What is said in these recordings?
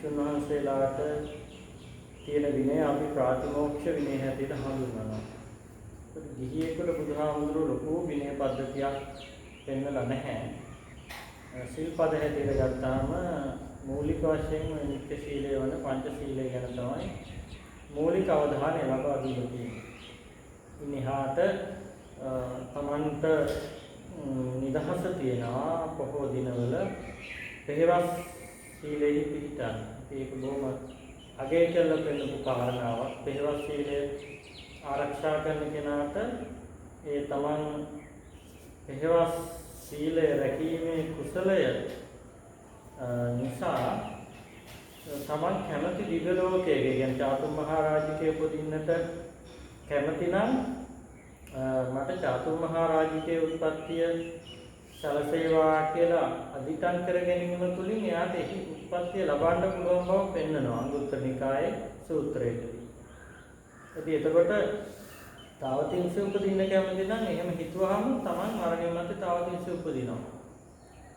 භික්ෂුන් වහන්සේලාට තියෙන විනය අපි ප්‍රාතිමෝක්ෂ විනය හැටියට හඳුන්වනවා. ඒත් ගිහියෙකුට බුදුහාමුදුරුවෝ ලොකු විනය පද්ධතියක් පෙන්නලා නැහැ. සිල්පද හැටියට ගත්තාම මූලික වශයෙන් නිත්‍ය සීලය වන පංච සීලය ගැන තමයි මූලික අවධානය ලබා දීලා තියෙන්නේ. ඉනිහාට තමන්ට නිදහස තියෙනවා පොහෝ දිනවල පෙරවස් සීලෙහි පිහිටන්න. ඒක බොහොම අගය කියලා පෙන්නපු කාරණාවක්. පෙරවස් සීලය ආරක්ෂා කරන කෙනාට ඒ තමන් පෙරවස් සීලය රැකීමේ කුසලය නිසා තමන් කැමති දිව්‍ය ලෝකයේ කියන්නේ චාතුම් මහරජකේ උපදින්නට කැමති නම් මට චාතුම් මහරජකේ උත්පත්තිය සැලසේවා කියලා අධිඨාන කර ගැනීම තුළින් එයාට එහි උත්පත්තිය ලබන්න පුළුවන් බව පෙන්වනවා අංගුත්තර නිකායේ සූත්‍රයේදී. ඉතින් එතකොට තාවතින්සේ උපදින්න කැමති නම් එහෙම හිතුවාම තමන් මරණය මත තාවතින්සේ උපදිනවා.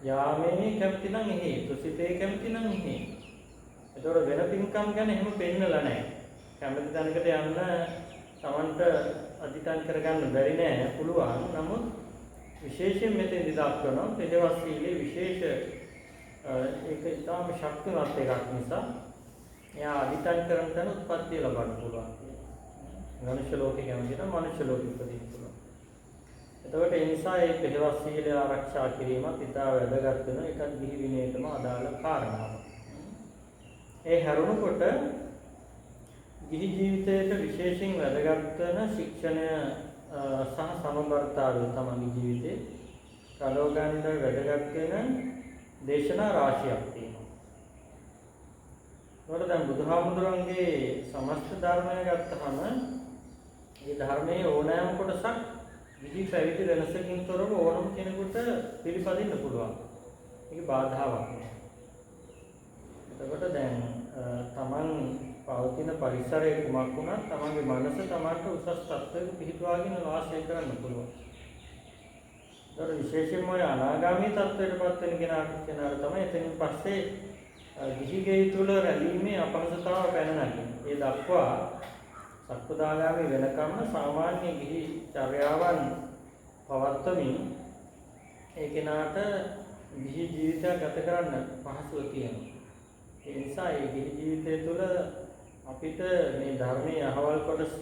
යාමේ කැමති නම් එහි, තුසිතේ කැමති නම් එහි. එතකොට වෙන පින්කම් ගැන එහෙම පෙන්නලා නැහැ. කැමති තැනකට යන්න තමන්ට අධිඨාන කරගන්න බැරි නෑ පුළුවන්. නමුත් විශේෂයෙන් මෙතෙන්දි දක්වනවා පෙරවස් සීලේ විශේෂ ඒක ඉතාම ශක්තිමත් එකක් නිසා එයා අධිඨාන කරන තැන උත්පත්තිය ලබන්න පුළුවන්. මනුෂ්‍ය ලෝකේ කැමති නම් මනුෂ්‍ය ලෝකෙ උපදින්න පුළුවන්. එතකොට ඒ නිසා මේ පෙරවස් සීලය ආරක්ෂා කිරීමත් ඉතා වැදගත් වෙන එකක් ගිහි විනයටම අදාළ කාරණාවක්. ඒ හැරුණකොට ගිහි ජීවිතයට විශේෂයෙන් වැදගත් වෙන ශික්ෂණය සහ සමබරතාවය තමයි ජීවිතේ කලව ගන්න වැදගත් වෙන දේශනා රාශියක් තියෙනවා. ඒකට දැන් බුදුහාමුදුරන්ගේ සමස්ත ධර්මය ගත්තහම මේ ධර්මයේ ඕනෑම කොටසක් විදි පැවිදි වෙනසකින් තොරව ඕනම කෙනෙකුට පිළිපදින්න පුළුවන්. ඒක බාධාවක් නෑ. එතකොට දැන් තමන් පවතින පරිසරය කුමක් වුණත් තමන්ගේ මනස තමන්ට උසස් තත්ත්වයක පිහිටුවාගෙන වාසය කරන්න පුළුවන්. ඒතර විශේෂයෙන්ම ඔය අනාගාමී තත්ත්වයටපත් වෙන කෙනාට තමයි එතනින් පස්සේ ගිහිගේ තුල රැඳීමේ අපහසුතාව පැන නගින්නේ. ඒ දක්වා සක්පදාගාමී වෙනකම්ම සාමාන්‍ය ගිහි චර්යාවන් පවත්වමින් ඒ කෙනාට ගිහි ජීවිතයක් ගත කරන්න පහසුව තියෙනවා. ඒ නිසා ඒ ගිහි ජීවිතය තුළ අපිට මේ ධර්මයේ අහවල් කොටස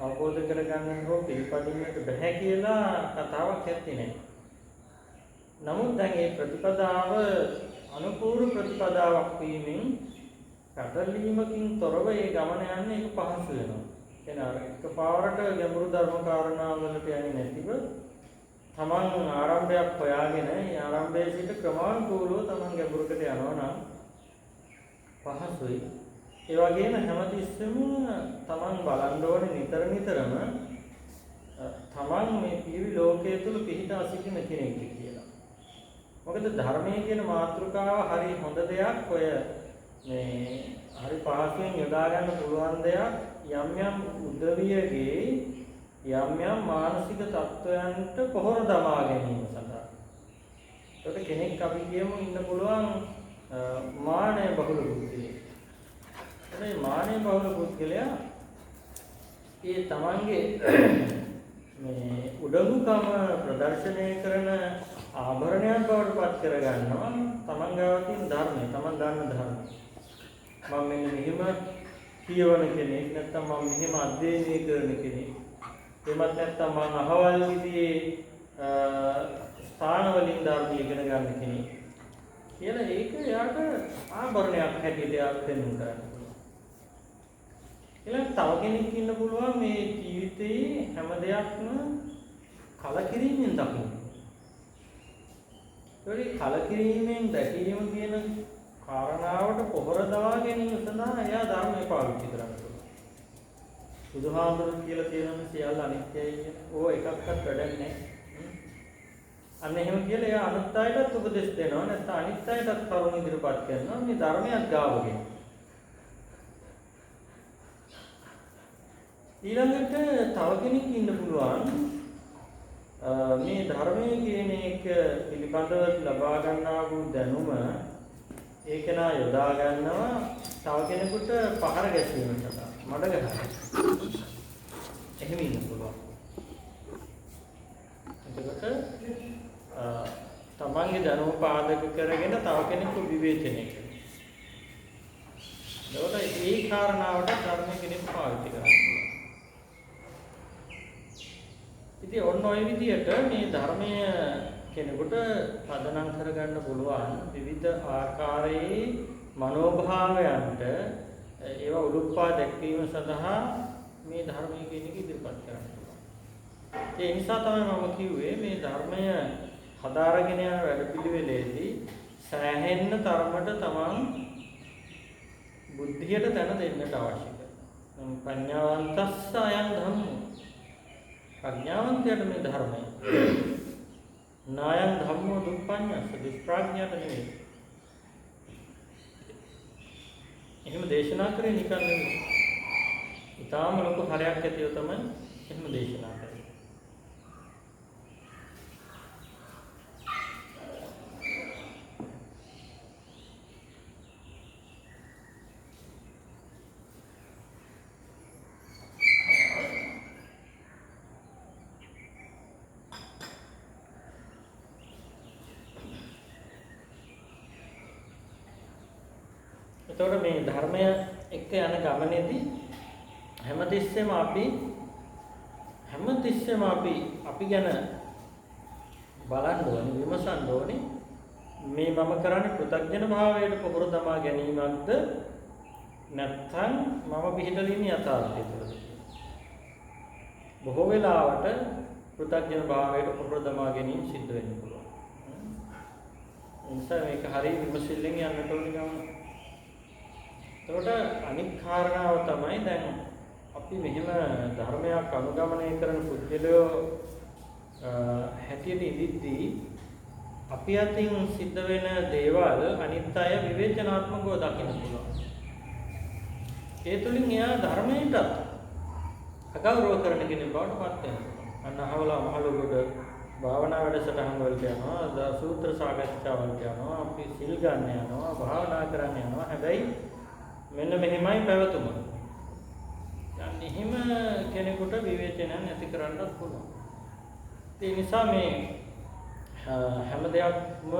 අවබෝධ කරගන්න හෝ පිළිපදින්නට බැහැ කියලා කතාවක් ඇත්තේ නැහැ. නමුත් දැන් මේ ප්‍රතිපදාව අනුපූර්ව ප්‍රතිපදාවක් වීමෙන් පැටලීමකින් තොරව ඒ ගමන යන්නේ ඒක පහසු වෙනවා. එන අර එකපාරට ගැඹුරු ධර්ම කාරණා වලට යන්නේ නැතිව තමන් ආරම්භයක් හොයාගෙන ඒ ආරම්භයේ සිට ක්‍රමානුකූලව තමන් ගැඹුරකට යනවා නම් පහසුයි. ඒ වගේම හැමතිස්සෙම තමන් බලන්න ඕනේ නිතරම තමන් මේ පිරිවි ලෝකයේ තුල පිහිටා සිටින කෙනෙක් කියලා. මොකද ධර්මයේ කියන මාතෘකාව හරි හොඳ දෙයක්. ඔය මේ හරි පහසුවෙන් යොදා ගන්න පුළුවන් දෙයක්. යම් උදවියගේ යම් මානසික තත්වයන්ට පොහොර දමා ගැනීම සඳහා. ඒකට කෙනෙක් අපි කියමු ඉන්න පුළුවන් මානය බහුල පුද්ගලයෙක්. ඒ මානය බහුල පුද්ගලයා ඒ තමන්ගේ මේ උඩඟුකම ප්‍රදර්ශනය කරන ආභරණයක් බවට පත් කරගන්නවා තමන් ගාව තියෙන ධර්මය, තමන් දන්න ධර්මය. මම මෙන්න මෙහිම කියවන කෙනෙක්, නැත්නම් මම මෙහිම අධ්‍යයනය කරන කෙනෙක්. එමත් නැත්නම් මම අහවල් විදිහේ ස්ථාන වලින් ධර්ම ඉගෙන ගන්න කෙනෙක් කියලා ඒක යාට ආභරණයක් හැටියට යාට දෙන්න කරනවා. ඊළඟ තව කෙනෙක් ඉන්න පුළුවන් මේ ජීවිතේ හැම දෙයක්ම කලකිරීමෙන් දකින්න. ඒකේ කලකිරීමෙන් දැකීම කියන කාරණාවට පොහොර දවා ගැනීම සඳහා එයා ධර්මය පාවිච්චි කරනවා. බුදුහාමුදුරුවෝ කියලා තියෙනවා සියල්ල අනිත්‍යයි කියන. ඕ එකක්වත් වැඩක් නැහැ. අන්න එහෙම කියලා එයා අනිත් අයටත් උපදෙස් දෙනවා. නැත්නම් අනිත් අයටත් කරුණ ඉදිරිපත් කරනවා. මේ ධර්මයක් ගාවගෙන. ඊළඟට තව කෙනෙක් ඉන්න පුළුවන් මේ ධර්මයේ කියන එක පිළිබඳව ලබා ගන්නා වූ දැනුම ඒක නා යොදා ගන්නවා තව කෙනෙකුට පහර ගැසීමට මඩ ගහන්න. එහෙම ඉන්න පුළුවන්. එතකොට තමන්ගේ දැනුම පාදක කරගෙන තව කෙනෙකු විවේචනය කරනවා. ඒකට ඒ කාරණාවට ධර්මයේ කෙනෙක් පාවිච්චි කරනවා. ඉතින් ඔන්න ඔය විදිහට මේ ධර්මය කෙනෙකුට පදනම් කරගන්න පුළුවන් විවිධ ආකාරයේ මනෝභාවයන්ට ඒවා උඩුප්පා දැක්වීම සඳහා මේ ධර්මයේ කියන එක ඉදිරිපත් කරන්න පුළුවන්. ඒ නිසා තමයි මම කිව්වේ මේ ධර්මය හදාරගෙන යන වැඩපිළිවෙලේදී සෑහෙන්න තරමට තමන් බුද්ධියට තැන දෙන්නට අවශ්‍යයි. පඤ්ඤාවන්තස්ස අයං ධම්මෝ. ප්‍රඥාවන්තයට මේ ධර්මය. නායං ධම්මෝ දුප්පඤ්ඤස්ස දුෂ්ප්‍රඥාට නෙවෙයි. එහෙම දේශනා කරේ නිකන් නෙවෙයි. ඊටාම ලොකු හරයක් ඇතිව තමයි එහෙම දේශනා කරේ. එතකොට මේ ධර්මය එක්ක යන ගමනේදී හැමතිස්සෙම අපි ගැන බලන්න ඕනේ විමසන්න ඕනේ මේ මම කරන්නේ පෘථග්ජන භාවයට පොහොර දමා ගැනීමක්ද නැත්නම් මම පිළිදලින් යථාර්ථය තුළද බොහෝ වෙලාවට පෘථග්ජන භාවයට පොහොර දමා ගැනීම සිද්ධ වෙන්න පුළුවන්. ඒ නිසා මේක හරිය විමසිල්ලෙන් යන්නට ඕනේ ගමන. එතකොට අනික් කාරණාව තමයි දැන් අපි මෙහෙම ධර්මයක් අනුගමනය කරන පුද්ගලයෝ හැටියට ඉදිද්දී අපි අතින් සිද්ධ වෙන දේවල් අනිත් අය විවේචනාත්මකව දකින්න පුළුවන්. ඒ තුලින් එයා ධර්මයට අගෞරව කරන කෙනෙක් බවට පත් වෙනවා. අන්න අහවලා මහලොකුට භාවනා වැඩසටහන් වලට යනවා, සූත්‍ර සාකච්ඡාවලට යනවා, අපි සිල් ගන්න යනවා, භාවනා කරන්න යනවා. හැබැයි මෙන්න මෙහෙමයි පැවතුම. දැන් එහෙම කෙනෙකුට විවේචනයක් නැති කරන්නත් පුළුවන්. ඒ නිසා මේ හැම දෙයක්ම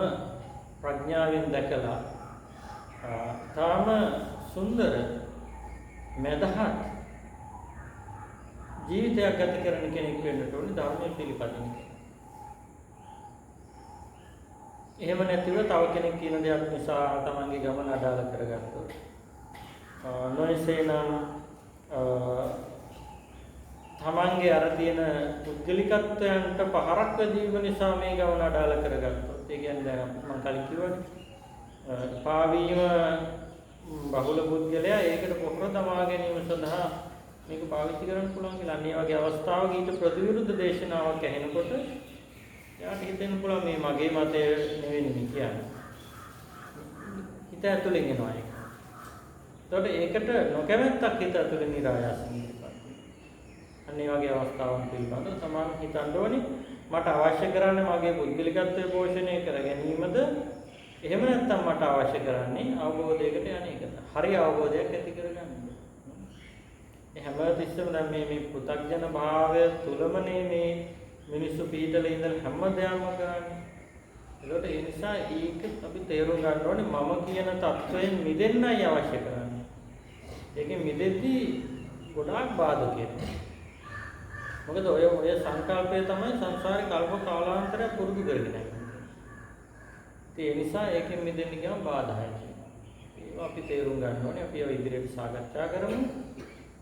ප්‍රඥාවෙන් දැකලා තාම සුන්දර මදහත් ජීවිතයක් ගත කරන කෙනෙක් වෙන්න ඕනේ ධර්මයෙන් පිළිපදින්න. එහෙම නැතිව තව කෙනෙක් කියන දෙයක් නිසා තමන්ගේ ගමන අඩාල කරගත්තොත් නොයසේනම් තමන්ගේ අර තියෙන පුද්ගලිකත්වයන්ට පහරක් දීම නිසා මේ ගමන අඩාල කරගත්තොත් ඒ කියන්නේ දැන් මම කලින් කිව්වනේ පාවීම බහුල පුද්ගලයා ඒකට පොහොර දමා ගැනීම සඳහා මේක පාවිච්චි කරන්න පුළුවන් කියලා. අන්න ඒ වගේ අවස්ථාවක ඊට ප්‍රතිවිරුද්ධ දේශනාවක් ඇහෙනකොට එයාට හිතෙන්න පුළුවන් මේ මගේ මතය නෙවෙයි කියන්නේ. හිත ඇතුලෙන් එනවා ඒක. එතකොට ඒකට නොකැමැත්තක් හිත ඇතුලේ නිරායාසයෙන් ඉපදිනවා. අන්න ඒ වගේ අවස්ථාවන් පිළිබඳව සමාන හිතන්න ඕනේ මට අවශ්‍ය කරන්නේ මගේ පුද්ගලිකත්වය පෝෂණය කර ගැනීමද එහෙම නැත්නම් මට අවශ්‍ය කරන්නේ අවබෝධයකට යන එකද? හරි අවබෝධයක් ඇති කරගන්න. හැම තිස්සෙම දැන් මේ පෘථග්ජන භාවය තුලමනේ මේ මිනිස්සු පිටතල ඉඳලා හැම දෙයක්ම කරන්නේ. ඒකට ඒ නිසා ඒක අපි තේරුම් ගන්න ඕනේ මම කියන தත්වයෙන් මිදෙන්නයි අවශ්‍ය කරන්නේ. ඒකෙන් මිදෙද්දී ගොඩාක් බාධකයක්. මොකද ඔය සංකල්පය තමයි සංසාරේ කල්ප කාලාන්තරය පුරුදු කරගෙන යන්නේ. ඒ නිසා ඒකෙන් මිදෙන්න ගියාම බාධායි. ඒවා අපි තේරුම් ගන්න ඕනේ. අපි ඒවා ඉදිරියට සාකච්ඡා කරමු.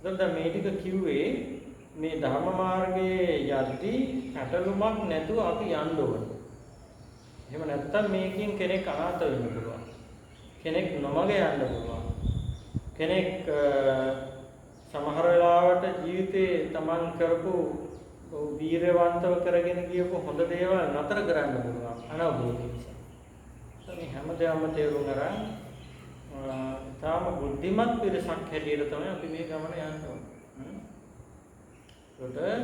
දැන් මේ ටික කිව්වේ මේ ධර්ම මාර්ගයේ යද්දී ඇටලුමක් නැතුව අපි යන්න ඕනේ. එහෙම නැත්නම් මේකෙන් කෙනෙක් අනාථ වෙන්න පුළුවන්. කෙනෙක් නොමග යන්න පුළුවන්. කෙනෙක් සමහර වෙලාවට ජීවිතේ තමන් කරපු වීරවන්තව කරගෙන ගියපු හොඳ දේවල් නතර කරන්න පුළුවන් අනවබෝධය නිසා. මේ හැම දෙයක්ම තේරුම් අරන් තාම බුද්ධිමත් පිරිසක් හැටියට තමයි අපි මේ ගමන යන්න ඕනේ.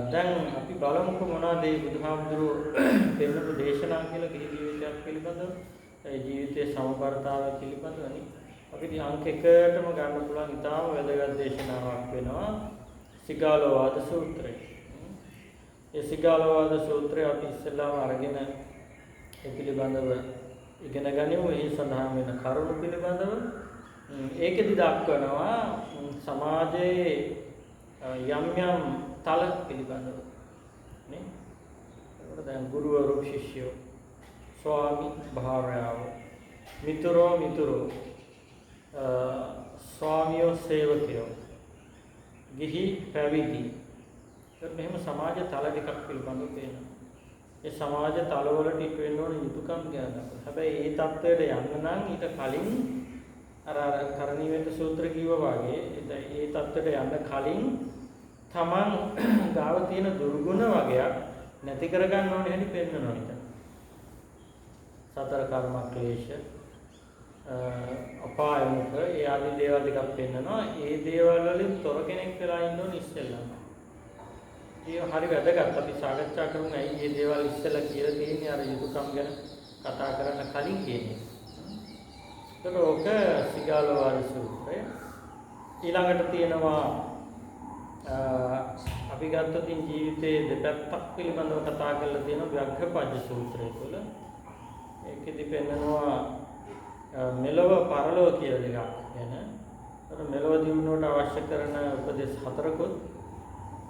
දැන් අපි බලමුකෝ මොනවද මේ බුදුහාමුදුරුවෝ පෙන්නපු දේශනා කියලා ගිහි ජීවිතයක් පිළිබඳව. ඒ ජීවිතය ජීවිතයේ සමබරතාවය පිළිබඳවනේ අපි අංක 1ටම ගන්න පුළුවන් ඉතාම වැදගත් දේශනාවක් වෙනවා සිගාලෝවාද සූත්‍රය. ඒ සිගාලෝවාද සූත්‍රය අපි ඉස්සෙල්ලාම අරගෙන ඒ පිළිබඳව ඉගෙන ගනිමු. ඒ සඳහන් වෙන කරුණු පිළිබඳව ඒකෙදි දක්වනවා සමාජයේ යම් යම් තල පිළිබඳව නේ. ඒකට දැන් ගුරුවරු ශිෂ්‍යයෝ, ස්වාමි භාර්යාව, මිතුරෝ ස්වාමියෝ සේවකයෝ, ගිහි පැවිදි. මෙහෙම සමාජ තල ටිකක් පිළිබඳව පේනවා. ඒ සමාජ තලවලට ඉක් වෙන්න ඕන යුතුයකම් ගන්නවා. හැබැයි ඒ தත්වයට යන්න නම් ඊට කලින් අර කරණීයමෙත සූත්‍ර කිව්වා වගේ ඒ தත්වයට යන්න කලින් තමන් ගාව තියෙන දුර්ගුණ වගේක් නැති කරගන්න ඕනේ හැටි පෙන්වනවා ඊට. සතර කර්ම ක්ලේශ අපාය මුඛ ඒ ආදී දේවල් ටිකක් පෙන්වනවා. ඒ දේවල් වලින් තොර කෙනෙක් වෙලා ඉන්න ඕනේ ඉස්සෙල්ලා. ඒ හරි වැදගත්. අපි සාකච්ඡා කරමු ඇයි මේ දේවල් ඉස්සෙල්ලා කියලා තියෙන්නේ අර යුතුයකම් ගැන කතා කරන්න කලින් කියන්නේ. එතකොට ඕක සිගාලෝවාද සූත්‍රය. ඊළඟට තියෙනවා අපි ගත්තොත් ජීවිතයේ දෙපැත්තක් පිළිබඳව කතා කරලා තියෙනවා ව්‍යග්ඝපජ්ජ සූත්‍රය තුළ. ඒකෙදි පෙන්නනවා මෙලොව පරලොව කියලා දෙකක් ගැන. ඒතර මෙලොව දිනුවට අවශ්‍ය කරන උපදේශ හතරකුත්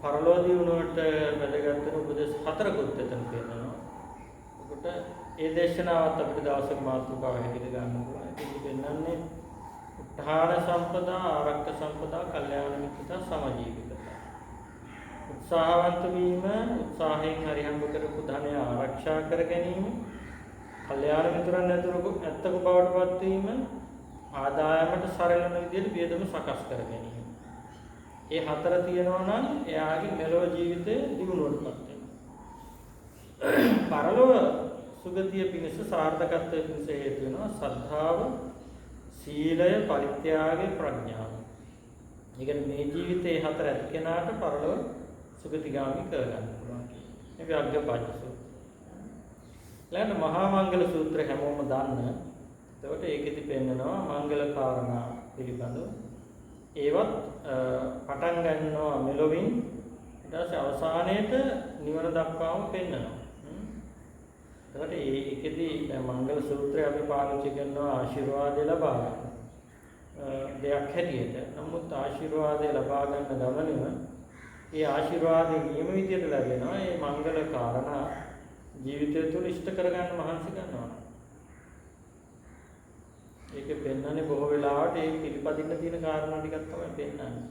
පරලොව දිනුවට වැදගත් වෙන උපදේශ හතරකුත් එතන පෙන්නනවා. ඒකට ඒ දේශනාවත් අපිට දවසක මාතෘකාව හැටියට ගන්න පුළුවන්. ඒකෙදි පෙන්නන්නේ උත්හාන සම්පදා, ආරක්ක සම්පදා, කල්යාණ මිත්‍රතා, සමජීවිකතා. උත්සාහවන්ත වීම, උත්සාහයෙන් හරිහම්බ කරපු ධනය ආරක්ෂා කර ගැනීම, කල්යාණ මිතුරන් ඇතුළු ඇත්තක බවට පත් වීම, ආදායමට සරලන විදිහට වියදම සකස් කර ගැනීම. මේ හතර තියෙනවා නම් එයාගේ මෙලොව ජීවිතේ දියුණුවටපත් වෙනවා. පරලොව සුගතිය පිණිස සාර්ථකත්වයේ පිණිස හේතු වෙනවා සද්ධාව, සීලය, පරිත්‍යාගය, ප්‍රඥාව. ඒ කියන්නේ මේ ජීවිතේ හතර ඇති කෙනාට පරලොව සුගතිගාමී කරගන්න පුළුවන්. මේ ව්‍යග්ඝපජ්ජ සූත්‍රය. ඊළඟට මහා මංගල සූත්‍රය හැමෝම දන්න. එතකොට ඒකෙදි පෙන්නනවා මංගල කාරණා පිළිබඳව. ඒවත් පටන් ගන්නවා මෙලොවින් ඊට පස්සේ අවසානයේට නිවන දක්වාම පෙන්නනවා. එතකොට ඒකෙදි මංගල සූත්‍රය අපි පාවිච්චි කරනවා ආශිර්වාදය ලබා ගන්න දෙයක් හැටියට. නමුත් ආශිර්වාදය ලබා ගන්න ගමනම ඒ ආශිර්වාදයේ නියම විදියට ලැබෙනවා. මේ මංගල කාරණා ජීවිතය තුළ ඉෂ්ට කරගන්න මහන්සි ගන්නවා. ඒක පෙන්වන්නේ බොහෝ වෙලාවට ඒ පිළිපදින්න තියෙන කාරණා ටිකක් තමයි පෙන්වන්නේ.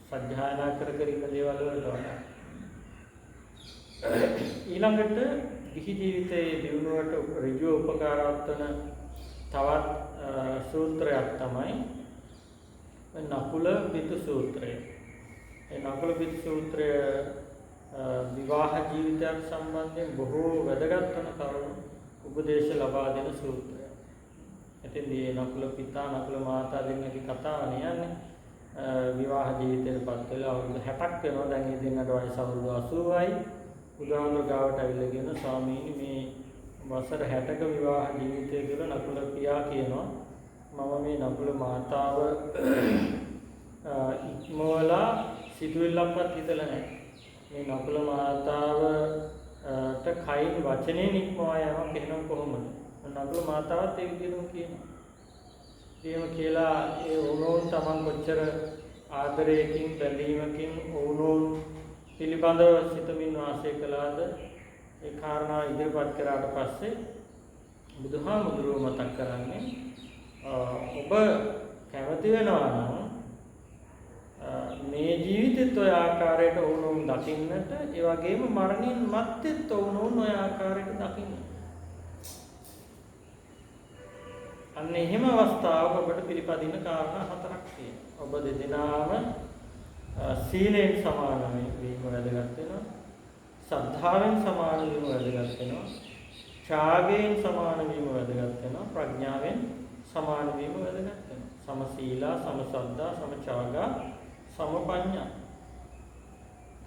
සත්‍යයනා කර ඉන්න දේවල් වලට වඩා. ඊළඟට ගිහි ජීවිතයේ දියුණුවට ඍජුව උපකාරවත් වන තවත් සූත්‍රයක් තමයි නකුල පිටු සූත්‍රය. ඒ නකුල පිටු සූත්‍රය විවාහ ජීවිතයක් සම්බන්ධයෙන් බොහෝ වැදගත් වන කරුණු උපදේශ ලබා දෙන සූත්‍රය. එතෙන්දී නකුල පිතා නකුල මාතා දෙන්නගේ කතාව නියන්නේ විවාහ ජීවිතයටපත් වෙලා අවුරුදු 60ක් වෙනවා. දැන් මේ දෙන්නට වයස අවුරුදු 80යි. බුදුහාමුදුරුවෝ ගාවට ඇවිල්ලා කියන ස්වාමීනි මේ වසර 60ක විවාහ ජීවිතය කියලා නකුල පියා කියනවා මම මේ නකුල මාතාව ඉක්මවලා සිතුවිල්ලක්වත් හිතලා නැහැ. මේ නකුල මාතාවට කයින් වචනේ නික්මවා යමක් එහෙනම් කොහොමද? නකුල මාතාවත් ඒ විදිහටම කියනවා. එහෙම කියලා ඒ වුණෝන් තමන් කොච්චර ආදරයකින් බැඳීමකින් වුණෝන් පිළිබඳව සිතමින් වාසය කළාද ඒ කාරණා ඉදිරිපත් කරාට පස්සේ බුදුහාමුදුරුවෝ මතක් කරන්නේ ඔබ කැමති වෙනවා නම් මේ ජීවිතෙත් ඔය ආකාරයට වුණොන් දකින්නට ඒ වගේම මරණින් මත්තෙත් වුණොන් ඔය ආකාරයට දකින්න. අන්න එහෙම අවස්ථාවක ඔබට පිළිපදින්න කාරණා හතරක් තියෙනවා. ඔබ දෙදෙනාම සීලෙන් සමාන වීම වැදගත් වෙනවා. සද්ධාවෙන් සමාන වීම වැදගත් වෙනවා. ත්‍යාගයෙන් සමාන වීම වැදගත් වෙනවා. ප්‍රඥාවෙන් සමාන වීම වැදගත් වෙනවා. සමසීලා, සමසද්ධා, සමචාගා, සමපඤ්ඤා.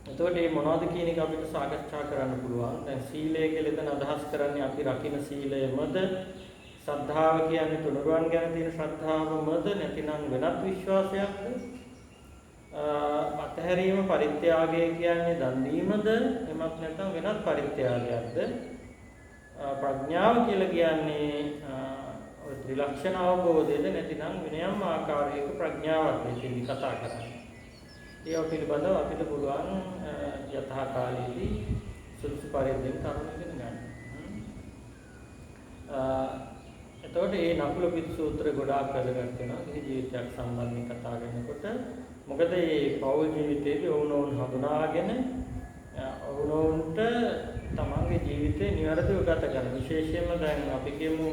එතකොට මේ මොනවද කියන එක අපිට සාකච්ඡා කරන්න පුළුවන්. දැන් සීලය කියලා එතන අදහස් කරන්නේ අපි රකින්න සීලයමද ශ්‍රද්ධාව කියන්නේ තුනුරුවන් ගැන තියෙන ශ්‍රද්ධාවමද නැතිනම් වෙනත් විශ්වාසයක්ද? අතහැරීම පරිත්‍යාගය කියන්නේ දන් දීමද එමත් නැත්නම් වෙනත් පරිත්‍යාගයක්ද? ප්‍රඥාව කියලා කියන්නේ ඔය ත්‍රිලක්ෂණ අවබෝධයද නැතිනම් වෙනයම් ආකාරයක ප්‍රඥාවක් දෙකකින් කතා කරන්නේ. ඒව පිළිබඳව අපිට පුළුවන් යථා කාලයේදී සුදුසු පරිද්දෙන් කරුණු ඉගෙන ගන්න. එතකොට මේ නකුල පිට සූත්‍රය ගොඩාක් වැදගත් වෙනවා කිසි ජීවිතයක් සම්බන්ධයෙන් කතා කරනකොට. මොකද මේ පෞල් ජීවිතයේදී ඔවුනොවුන් හඳුනාගෙන ඔවුනොවුන්ට තමන්ගේ ජීවිතේ නිවැරදිව ගත කරන විශේෂයෙන්ම දැන් අපි කියමු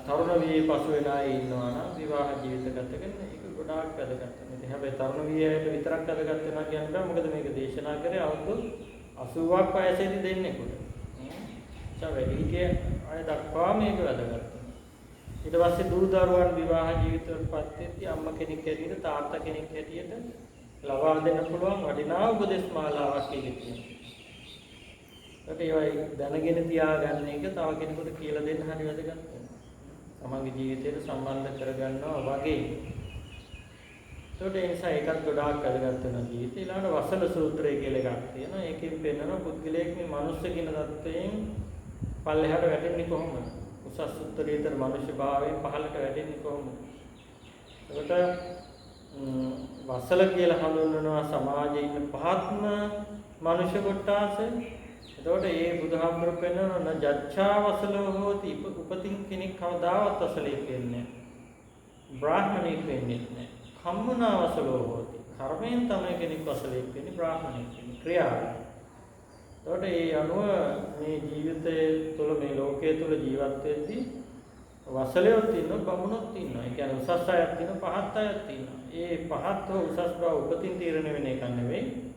තරුණ වියේ පසු වෙන අය ඉන්නවා නම් විවාහ ජීවිත ගත කරන එක ගොඩාක් වැදගත් වෙනවා. ඉතින් හැබැයි තරුණ වියයට විතරක් වැදගත් වෙනවා කියන්නේ බෑ. මොකද මේක දේශනා කරේ අවුරුදු 80ක් වයසේදී දෙන්නෙකුට. වැඩිහිටිය අය දක්වා මේක වැදගත්. ඊට පස්සේ දූ දරුවන් විවාහ ජීවිතවලපත් වෙද්දී අම්මා කෙනෙක් හැටියට තාත්තා කෙනෙක් හැටියට ලබා දෙන්න පුළුවන් වටිනා උපදේශ මාලාවක් ඉගෙනගන්න. ඒකයි දැනගෙන තියාගන්න එක තව කෙනෙකුට කියලා දෙන්න හරි වැදගත් වෙනවා. තමන්ගේ ජීවිතයට සම්බන්ධ කරගන්නවා වගේ. ඒ නිසා ඒකත් ගොඩාක් වැදගත් වෙනවා ජීවිතේ. ඊළඟට වසල සූත්‍රය කියලා එකක් තියෙනවා. ඒකෙන් පෙන්නනවා පුද්ගලයෙක් මේ මනුස්ස කියන தත්වයෙන් පල්ලෙහාට වැටෙන්නේ කොහොමද? උසස් උත්තරීතර මනුෂ්‍ය භාවයෙන් පහළට වැටෙන්නේ කොහොමද? ඒකට වසල කියලා හඳුන්වනවා සමාජයේ ඉන්න පහත්ම මනුෂ්‍ය කොටස. එතකොට මේ බුදුහාමුදුරු පෙන්වන ජච්ඡා වසලෝ හෝති උපතින් කෙනෙක් කවදාවත් වසලෙක් වෙන්නේ නැහැ. බ්‍රාහ්මණෙක් වෙන්නේ නැහැ. කම්මනා වසලෝ හෝති. කර්මයෙන් තමයි කෙනෙක් වසලෙක් වෙන්නේ බ්‍රාහ්මණෙක් වෙන්නේ ක්‍රියාවෙන්. එතකොට ඒ අනුව මේ ජීවිතය තුළ මේ ලෝකයේ තුළ ජීවත් වෙද්දී වසලයොත් ඉන්නවා බමුණොත් ඉන්නවා. ඒ කියන්නේ උසස් අයත් ඉන්නවා පහත් අයත් ඉන්නවා. ඒ පහත් හෝ උසස් බව උපතින් තීරණය වෙන එක නෙවෙයි.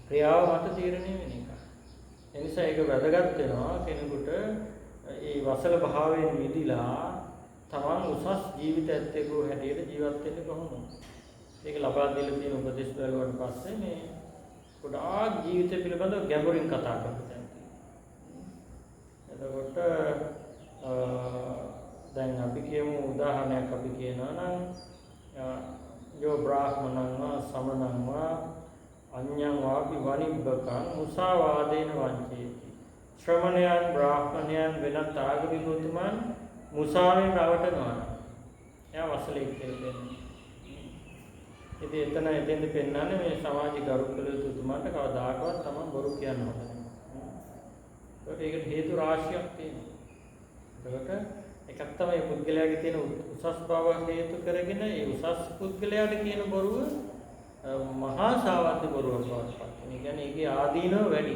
ක්‍රියාව මත තීරණය වෙන එක. ඒ නිසා ඒක වැදගත් වෙනවා කෙනෙකුට ඒ වසල භාවයෙන් මිදලා තමන් උසස් ජීවිතයත් එක්ක හැටියට ජීවත් වෙන්නේ කොහොමද? ඒක ලබා දීලා තියෙන උපදේශ වලට පස්සේ මේ ගොඩාක් ජීවිතය පිළිබඳව ගැඹුරින් කතා කරනවා. එතකොට දැන් අපි කියමු උදාහරණයක් අපි කියනවා නම් යෝ බ්‍රාහ්මණං වා සමණං වා අඤ්ඤං වාපි වනිබ්බකං මුසාවාදේන වංචේති. ශ්‍රමණයන් බ්‍රාහ්මණයන් වෙනත් ආගමිකතුමන් මුසාවෙන් රවටනවා. එයා වසලෙක් කියලා. ඉතින් එතෙන්ද පෙන්නන්නේ මේ සමාජ ගරුකල තුතුමන්ට කවදාකවත් තමන් බොරු කියන්න හොඳ නැහැ. ඒකට හේතු රාශියක් තියෙනවා. ඒකට එකක් තමයි පුද්ගලයාගේ තියෙන උසස් බව හේතු කරගෙන ඒ උසස් පුද්ගලයාට කියන බොරුව මහා සාවද්ද බොරුවක් බවට පත් වෙනවා. ඒ කියන්නේ ඒකේ ආදීනව වැඩි.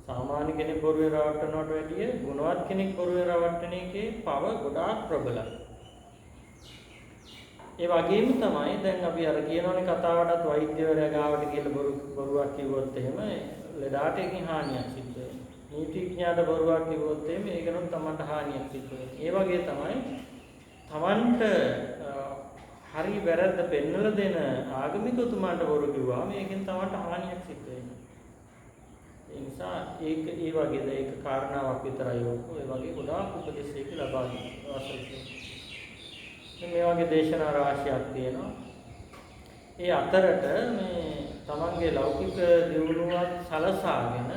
සාමාන්‍ය කෙනෙක් බොරුවෙන් රවට්ටනවට වැඩිය ගුණවත් කෙනෙක් බොරුවෙන් රවට්ටන එකේ පව ගොඩාක් ප්‍රබලයි. ඒ වගේම තමයි දැන් අපි අර කියනෝනේ කතාවටත් වෛද්‍යවරයා ගාවට ගිහලා බොරුවක් කිව්වොත් එහෙම ලෙඩාට එකකින් හානියක් සිද්ධ වෙනවා. නීතිඥයාට බොරුවක් කිව්වොත් එහෙම ඒකනොත් තමන්ට හානියක් සිද්ධ වෙනවා. ඒ වගේ තමයි තමන්ට හරි වැරද්ද පෙන්වලා දෙන ආගමිකතුමාට බොරු කිව්වා මේකෙන් තමන්ට හානියක් සිද්ධ වෙනවා. ඒ නිසා ඒක ඒ වගේද ඒක කාරණාවක් විතරයි ඔක. ඒ වගේ ගොඩාක් උපදෙස් ඒක ලබා දෙනවා අවශ්‍යයි. මේ වගේ දේශනා රාශියක් තියෙනවා. ඒ අතරට මේ තමන්ගේ ලෞකික දියුණුවත් සලසාගෙන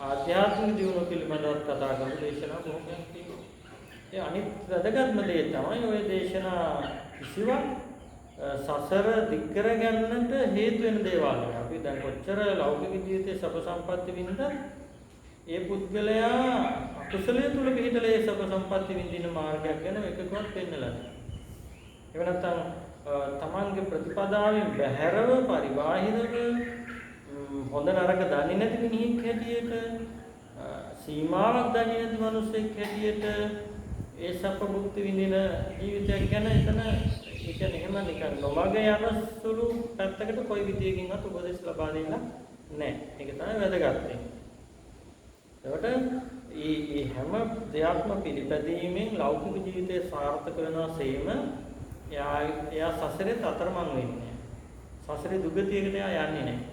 ආධ්‍යාත්මික දියුණුව පිළිබඳව කතා කරන දේශනා බොහෝමයක් තියෙනවා. ඒ අනිත් වැදගත්ම දේ තමයි ওই දේශනා කිසිවක් සසර දික් කරගන්නට හේතු වෙන දේවල්. අපි දැන් කොච්චර ලෞකික ජීවිතයේ සබ සම්පatti වින්දත් ඒ පුද්ගලයා අකුසලයේ තුල පිහිටලා ඒ සබ සම්පatti විඳින මාර්ගයක් ගැන එකකවත් පෙන්නලා නැහැ. එහෙම නැත්නම් තමන්ගේ ප්‍රතිපදාවෙන් බැහැරව පරිබාහිරව හොඳ නරක දන්නේ නැති මිනිහෙක් හැටියට සීමාවක් දන්නේ නැති මිනිසෙක් හැටියට ඒ සප්ප භුක්ති විඳින ජීවිතයක් ගැන එතන ඒ කියන්නේ එහෙම නිකන් නොමග යන සුළු පැත්තකට කොයි විදියකින්වත් උපදෙස් ලබා දෙන්න නැහැ. ඒක තමයි වැදගත් වෙන්නේ. ඒකට මේ හැම දෙයක්ම පිළිපැදීමෙන් ලෞකික ජීවිතේ සාර්ථක වෙනවා සේම එයා සසරේ අතරමං වෙන්නේ. සසරේ දුගතියකට එයා යන්නේ නැහැ.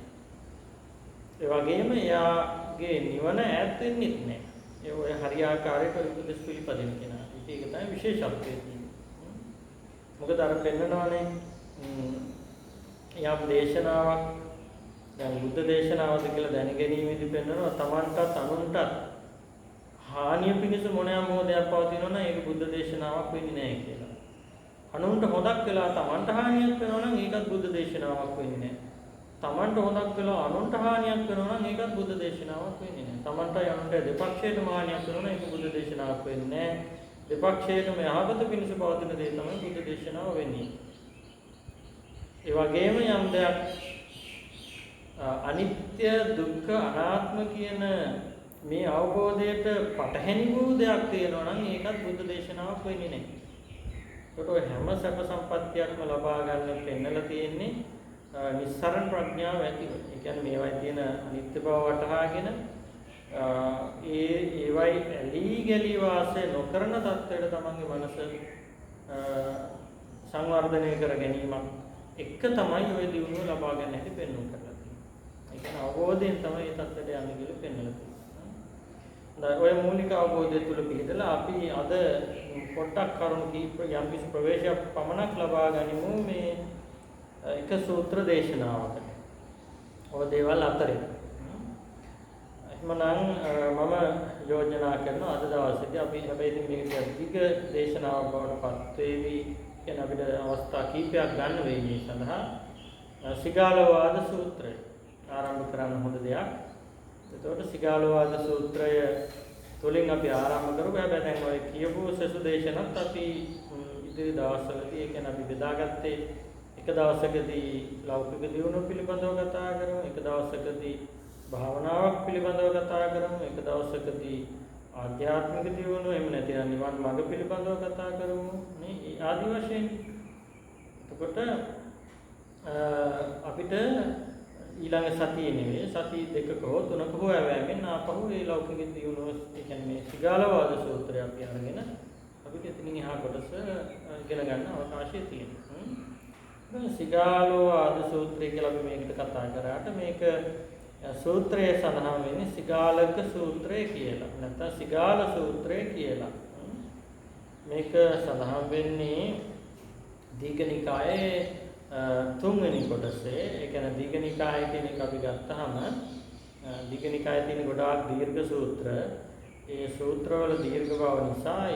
ඒ වගේම එයාගේ නිවන ඈත් වෙන්නේ නැහැ. ඒ ඔය හරියාකාරයට උපදෙස් පිළිපදින කෙනා. ඒක තමයි විශේෂත්වය තියෙන්නේ. මොකද අර පෙන්නනවානේ යම් දේශනාවක් දැන් බුද්ධ දේශනාවද කියලා දැනගැනීමේදී පෙන්නනවා තමන්ටත් අනුන්ටත් හානිය පිණිස මොනෑම මොහොතයක් පවතිනවා නම් ඒක බුද්ධ දේශනාවක් වෙන්නේ නැහැ කියලා. අනුන්ට හොදක් වෙලා තමන්ට හානියක් වෙනවා නම් ඒකත් බුද්ධ දේශනාවක් වෙන්නේ නැහැ. තමන්ට හොදක් වෙලා අනුන්ට හානියක් වෙනවා නම් ඒකත් බුද්ධ දේශනාවක් වෙන්නේ නැහැ. තමන්ට අනුන්ට දෙපක්ෂයටම හානියක් වෙනවා නම් ඒක බුද්ධ දේශනාවක් වෙන්නේ නැහැ. දෙපක්ෂයටම යහපත පිණිස පවතින දේ තමයි බුද්ධ දේශනාව වෙන්නේ. ඒ වගේම යම් දෙයක් අනිත්‍ය දුක්ඛ අනාත්ම කියන මේ අවබෝධයට පටහැනි වූ දෙයක් තියෙනවා නම් ඒකත් බුද්ධ දේශනාවක් වෙන්නේ නැහැ. ඒකට ඔය හැම සැප සම්පත්තියක්ම ලබා ගන්න පෙන්නලා තියෙන්නේ නිස්සරණ ප්‍රඥාව ඇතිව. ඒ කියන්නේ මේවයි තියෙන අනිත්‍ය බව වටහාගෙන ඒවයි ඇලී ගලී වාසය නොකරන තත්ත්වයට තමන්ගේ මනස සංවර්ධනය කර ගැනීමක් එක තමයි ඔය දියුණුව ලබා ගන්න හැටි පෙන්වන්න කරලා තියෙන්නේ. ඒ කියන්නේ අවබෝධයෙන් තමයි මේ තත්ත්වයට යන්නේ කියලා පෙන්වලා තියෙන්නේ. දැන් ඔය මූලික අවබෝධය තුළ පිළිදලා අපි අද පොඩ්ඩක් කරුණු කීප යම් කිසි ප්‍රවේශයක් පමණක් ලබා ගනිමු මේ එක සූත්‍ර දේශනාවකට. ඔය දේවල් අතරේ. එහෙමනම් මම යෝජනා කරනවා අද දවසේදී අපි හැබැයි මේක දිග දේශනාවක් බවට පත් වේවි කියන අපිට අවස්ථා කීපයක් ගන්න වෙයි මේ සඳහා. සිගාලවාද සූත්‍රය ආරම්භ කරන්න හොඳ දෙයක්. එතකොට සිගාලවාද සූත්‍රය තුලින් අපි ආරම්භ කරමු. හැබැයි දැන් ඔය කියපු සසු දේශනත් අපි ඉදිරි දවස්වලදී ඒ කියන්නේ අපි බෙදාගත්තේ එක දවසකදී ලෞකික දියුණුව පිළිබඳව කතා කරමු. එක දවසකදී භාවනාවක් පිළිබඳව කතා කරමු. එක දවසකදී ආධ්‍යාත්මික දියුණුව එහෙම නැත්නම් නිවන් මඟ පිළිබඳව කතා කරමු. මේ ආදි වශයෙන් එතකොට අපිට ඊළඟ සතියේ නෙවෙයි සති දෙකක හෝ තුනක හෝ ඇවෑමෙන් ආපහු මේ ලෞකික දියුණුව ඒ කියන්නේ මේ සිගාලවාද සූත්‍රය අපි අරගෙන අපිට එතනින් එහා කොටස ඉගෙන ගන්න අවකාශය තියෙනවා. සිගාලවාද සූත්‍රය කියලා අපි මේකට කතා කරාට මේක සූත්‍රයේ සඳහන් වෙන්නේ සිගාලක සූත්‍රය කියලා. නැත්නම් සිගාල සූත්‍රය කියලා. මේක සඳහන් වෙන්නේ දීඝනිකායේ තුන්වෙනි කොටසේ. ඒ කියන්නේ දීඝනිකාය කියන එක අපි ගත්තාම දීඝනිකායේ තියෙන ගොඩාක් දීර්ඝ සූත්‍ර. ඒ සූත්‍රවල දීර්ඝ බව නිසා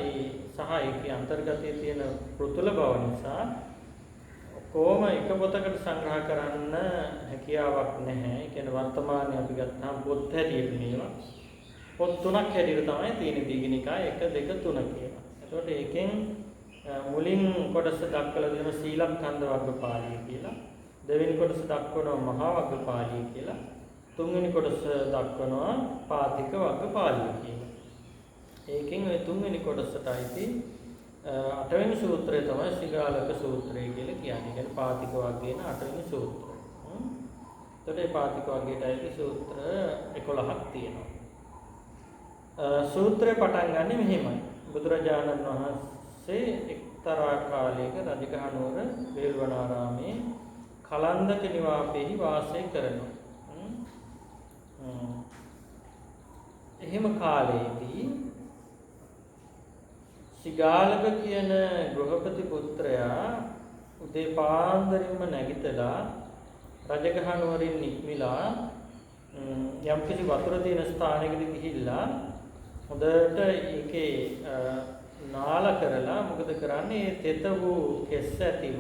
සහ ඒකේ අන්තර්ගතයේ තියෙන පෘතුල බව නිසා කොහොම එක පොතකට සංග්‍රහ කරන්න හැකියාවක් නැහැ. ඒ කියන්නේ වර්තමානයේ අපි ගත්තාම පොත් හැටියට මේවා පොත් තුනක් හැටියට තමයි තියෙන දීඝනිකාය 1 2 3 කියලා. එතකොට ඒකෙන් මුලින් කොටස දක්වලා දෙන සීලක්ඛන්ධ වග්ගපාළිය කියලා. දෙවෙනි කොටස දක්වනවා මහා වග්ගපාළිය කියලා. තුන්වෙනි කොටස දක්වනවා පාතික වග්ගපාළිය කියලා. ඒකෙන් ওই තුන්වෙනි කොටසට අයිති අටවෙනි සූත්‍රය තමයි සිගාලක සූත්‍රය කියලා කියන්නේ. කියන්නේ පාතික වර්ගයේන අටවෙනි සූත්‍රය. එතකොට මේ පාතික වර්ගයට අයිති සූත්‍ර 11ක් තියෙනවා. සූත්‍රය පටන් ගන්නෙ මෙහෙමයි. බුදුරජාණන් වහන්සේ එක්තරා කාලයක රජගහනුවර වේල්වනාරාමේ කලන්දක නිවාපෙහි වාසය කරනවා. එහෙම කාලයේදී සිගාලක කියන ගෘහපති පුත්‍රයා උදේ පාන්දරින්ම නැගිටලා රජගහනුවරින් නික්මිලා යම්කිසි වතුර තියෙන ස්ථානයකට ගිහිල්ලා හොඳට ඒකේ නාල කරලා මොකද කරන්නේ තෙත වූ කෙස් ඇතිව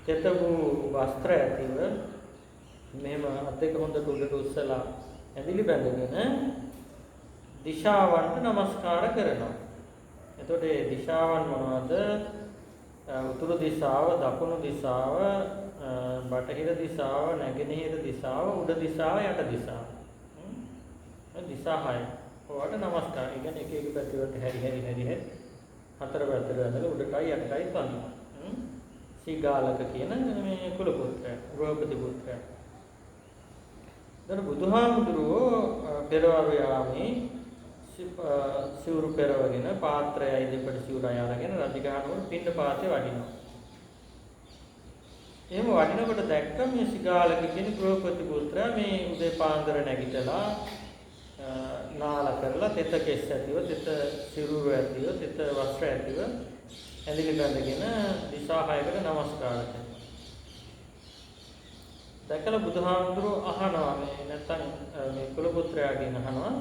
තෙත වූ වස්ත්‍ර ඇතිව මෙහෙම අත් දෙක හොඳට උඩට උස්සලා ඇඳිලි බැඳගෙන දිශාවන්ට නමස්කාර කරනවා. එතකොට මේ දිශාවන් මොනවද? උතුරු දිශාව, දකුණු දිශාව, බටහිර දිශාව, නැගෙනහිර දිශාව, උඩ දිශාව, යට දිශාව. දිශා 6. ඔයාලට නමස්කාර. ඒ කියන්නේ එක එක පැතිවලට හැරි හතර පැත්තට ඇදලා උඩටයි යටටයි පනිනවා. සීගාලක කියන මේ කුල පුත්‍රයා, ගෘහපති පුත්‍රයා. දැන් බුදුහාමුදුරුවෝ පෙරවරු යාමේ සිවුරු පෙරවගෙන පාත්‍රයයි දෙපට සිවුරයි අරගෙන රජගහනුවර පිණ්ඩපාතේ වඩිනවා. එහෙම වඩිනකොට දැක්ක මේ සිගාලක කියන ගෘහපති පුත්‍රයා මේ උදේ පාන්දර නැගිටලා නාල කරලා තෙත කෙස් ඇතිව තෙත සිරුරු ඇතිව තෙත වස්ත්‍ර ඇතිව ඇඳිලි බැඳගෙන දිසා 6කට নমස්කාර කරනවා. දැකලා බුදුහාමුදුරුවෝ අහනවා නැත්තම් මේ කුල පුත්‍රයාගෙන් අහනවා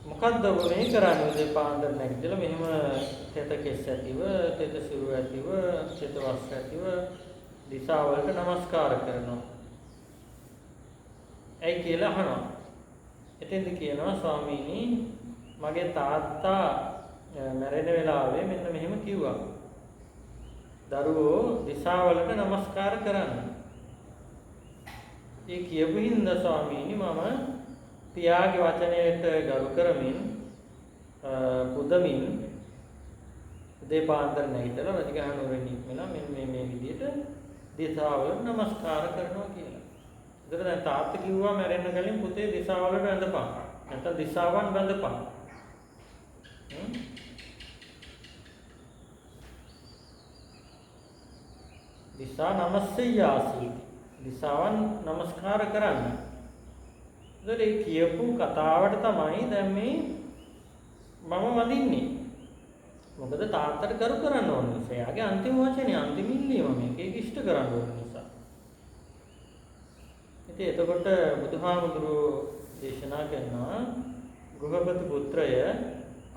මොකද්ද මේ කරන්නේ උදේ පාන්දර නැගිටලා මෙහෙම තෙත කෙස් ඇතිව තෙත සිරුරු ඇතිව තෙත වස්ත්‍ර ඇතිව දිසා වලට নমස්කාර කරනවා. ඇයි කියලා අහනවා. එතෙන්ද කියනවා ස්වාමීනි මගේ තාත්තා මැරෙන වෙලාවේ මෙන්න මෙහෙම කිව්වා. දරුවෝ දිසාවලට নমස්කාර කරන්න. ඒ කියපු හින්දා ස්වාමීනි මම පියාගේ වචනයට ගරු කරමින් පුදමින් දෙපාන්දර නැගිටලා රජගහනුවරින් ඉක්මලා මෙන්න මේ විදිහට දිසාවලට নমස්කාර කරනවා කියලා. ඒතර දැන් තාත්තා කිව්වා මැරෙන්න කලින් පුතේ දිසාවලට වැඳපන්. නැත්නම් දිසාවන් වැඳපන්. දිසා නමස්සෙයාසී. දිසාවන් নমස්කාර කරන්න. ඒතර ඒ කියපු කතාවට තමයි දැන් මේ මම වදින්නේ. මොකද තාත්තට කරු කරන්න ඕන නිසා. එයාගේ අන්තිම වචනේ අන්තිම ඉල්ලීම මේක ඒක ඉෂ්ට කරන්න ඕන නිසා. ඉතින් එතකොට බුදුහාමුදුරුවෝ දේශනා කරනවා ගෘහපති පුත්‍රය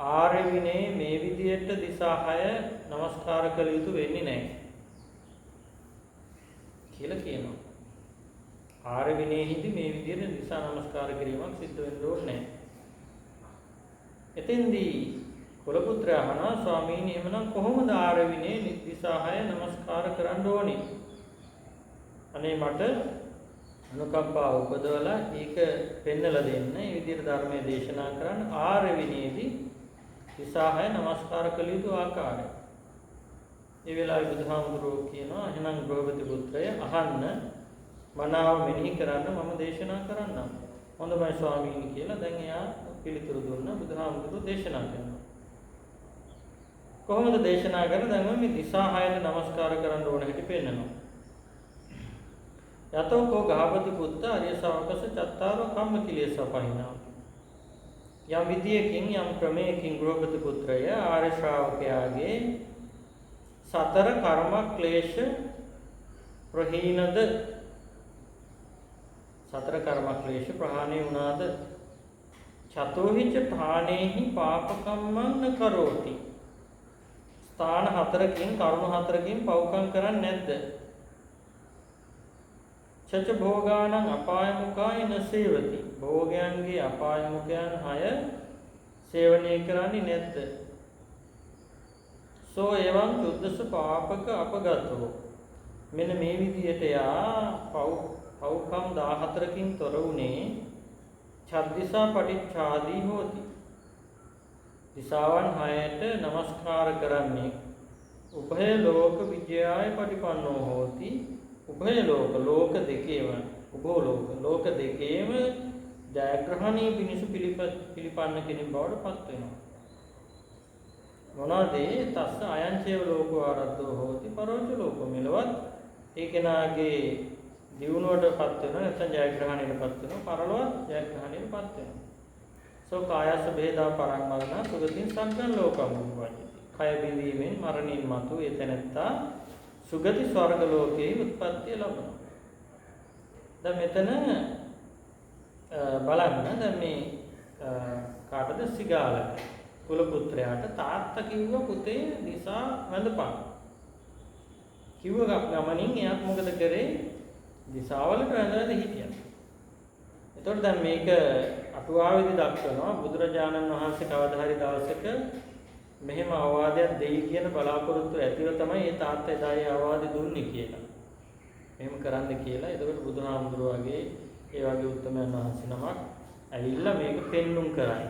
ආර්ය විනය මේ විදියට දිසා 6 নমස්කාර කළ යුතු වෙන්නේ නැහැ කියලා කියනවා. ආර්ය විනයෙහිදී මේ විදියට දිසා නමස්කාර කිරීමක් සිද්ධ වෙන්න ඕනේ නැහැ. එතෙන්දී කුල පුත්‍රයා අහනවා ස්වාමීනි එහෙමනම් කොහොමද ආර්ය විනය දිසා 6 නමස්කාර කරන්න ඕනේ? අනේ මට අනුකම්පාව උපදවලා ඒක පෙන්නලා දෙන්න. මේ විදියට ධර්මයේ දේශනා කරන්න ආර්ය විනයේදී දිසා 6 නමස්කාර කළ යුතු ආකාරය. ඒ වෙලාවේ බුදුහාමුදුරුවෝ කියනවා එහෙනම් ගෘහපති පුත්‍රය අහන්න මනාව මෙනෙහි කරන්න මම දේශනා කරන්නම්. හොඳයි ස්වාමීනි කියලා දැන් එයා පිළිතුරු දුන්නා. බුදුහාමුදුරුවෝ දේශනා කරනවා. කොහොමද දේශනා කරන්නේ? දැන් මේ දිසා 6ට නමස්කාර කරන්න ඕන හැටි පෙන්නනවා. යතෝ කෝ ගහපති පුත්ත ආර්ය ශාවකස චත්තාරෝ කම්ම කිලේශපහිනා. යම් විදියකින් යම් ක්‍රමයකින් ගෘහපති පුත්‍රය ආර්ය ශ්‍රාවකයාගේ සතර කර්ම ක්ලේශ ප්‍රහීනද සතර කර්ම ක්ලේශ ප්‍රහාණය වුණාද චතෝහිච ඨානේහි පාපකම්මං කරෝති. ස්ථාන 4කින් කරුණු 4කින් පව්කම් කරන්නේ නැද්ද? චච භෝගානං අපායමුඛාය නසේවති. භෝගයන්ගේ අපායමුඛයන් 6 සේවනය කරන්නේ නැද්ද? සෝ එවං චුද්දස පාපක අපගතෝ. මෙන්න මේ විදිහට යා පව්කම් 14කින් තොර වුණේ චද්දිසා පටිච්චාදී හෝති. දිසාවන් 6ට নমස්කාර කරන්නේ උභය ලෝක විජයාය පටිපන්නෝ හෝති. උභය ලෝක දෙකේම උභෝ ලෝක දෙකේම ජයග්‍රහණී පිණිස පිළිපන්න කෙනෙක් බවට පත් වෙනවා. මොනවාද තස්ස අයංචේව ලෝකෝ ආරද්ධෝ හෝති පරෝච ලෝකෝ. මෙලවත් ඒ කෙනාගේ දියුණුවටපත් වෙනවා නැත්නම් ජයග්‍රහණයටපත් වෙනවා පරලොවත් ජයග්‍රහණයටපත් වෙනවා. සෝ කායස බේදා පරම්මරණ සුගතින් සග්ගන් ලෝකම් වූවායි. කය බිඳීමෙන් මරණින් මතු එතනත්තා සුගති ස්වර්ග ලෝකයේ උත්පත්තිය ලබනවා. දැන් මෙතන බලන්න දැන් මේ කාටද සිගාලට කුල පුත්‍රයාට තාත්තා කිව්ව පුතේ දිසා වැඳපන් කිව්ව ගමනින් එයාත් මොකද කරේ? දිසාවලට වැඳලා හිටියා. එතකොට දැන් මේක අටුවාවේදී දක්වනවා බුදුරජාණන් වහන්සේ කවදා හරි දවසක මෙහෙම අවවාදයක් දෙයි කියන බලාපොරොත්තු ඇතිව තමයි ඒ තාත්තා එදා ඒ අවවාද දුන්නේ කියලා. මෙහෙම කරන්න කියලා. එතකොට බුදුහාමුදුරුවෝගේ ඒ වගේ උත්තමයන් වහන්සේ නමක් ඇවිල්ලා මේක පෙන්눔 කරයි.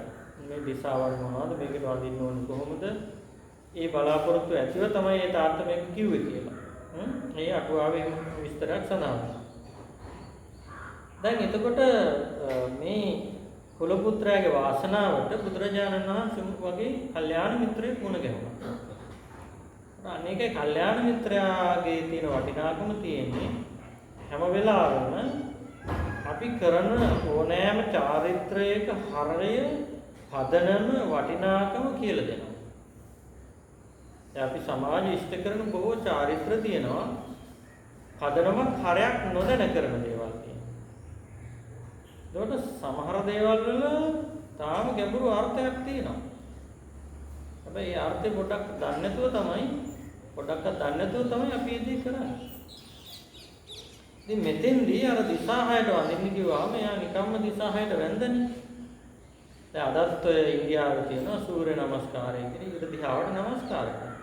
මේ දිසාවල් මොනවද? මේකට වදින්න ඕනේ කොහොමද? ඒ බලාපොරොත්තු ඇතිව තමයි ඒ තාත්තා මේක කිව්වේ කියලා. මේ අටුවාවේ විස්තරයක් සඳහන්. දැන් එතකොට මේ කුල පුත්‍රයාගේ වාසනාවට බුදුරජාණන් වහන්සේ වගේ කල්යාණ මිත්‍රයෙක් වුණ ගැහුණා. අනේකේ කල්යාණ මිත්‍රයාගේ තියෙන වටිනාකම තියෙන්නේ හැම වෙලාවෙම අපි කරන ඕනෑම චාරිත්‍රයක හරය පදනම වටිනාකම කියලා දෙනවා. දැන් අපි සමාජ ඉෂ්ට කරන බොහෝ චාරිත්‍ර තියෙනවා. පදනමක් හරයක් නොදැන කරන දේවල් තියෙනවා. ඒකට සමහර දේවල් වල තාම ගැඹුරු අර්ථයක් තියෙනවා. හැබැයි ඒ අර්ථය පොඩ්ඩක් දන්නේ නැතුව තමයි අපි ඉදී කරන්නේ. ඉතින් මෙතෙන්දී අර දිසාහයට වඳින්න කිව්වම එයා නිකම්ම දිසාහයට වැන්දනේ. දැන් අදත් ඔය ඉන්දියාවේ තියෙන සූර්ය නමස්කාරය කියන ඊට දිහාවට නමස්කාර කරනවා.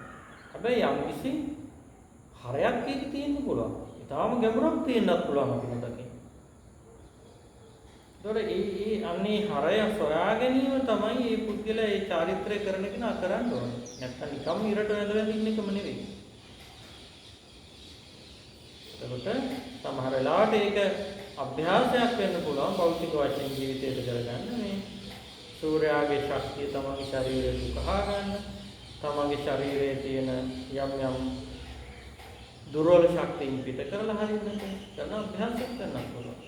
හැබැයි යම් කිසි හරයක් ඒක තියෙන්න පුළුවන්. ඊටාම ගැඹුරක් තියෙන්නත් පුළුවන් අපි මතකේ. ඒතකොට අන්නේ හරය සොයා ගැනීම තමයි මේ පුද්ගලයා මේ චාරිත්‍රය කරන කෙනා කරන්න ඕනේ. නැත්නම් නිකම්ම ඉරට වැඳලා ඉන්න එකම නෙවෙයි. එතකොට සමහර වෙලාවට ඒක අභ්‍යාසයක් වෙන්න පුළුවන් භෞතික වශයෙන් ජීවිතයට කරගන්න මේ සූර්යාගේ ශක්තිය තමන්ගේ ශරීරයට උකහා ගන්න තමන්ගේ ශරීරයේ තියෙන යම් දුර්වල ශක්තියින් පිට කරලා හරින්න කරන අභ්‍යාසයක් කරන්න පුළුවන්.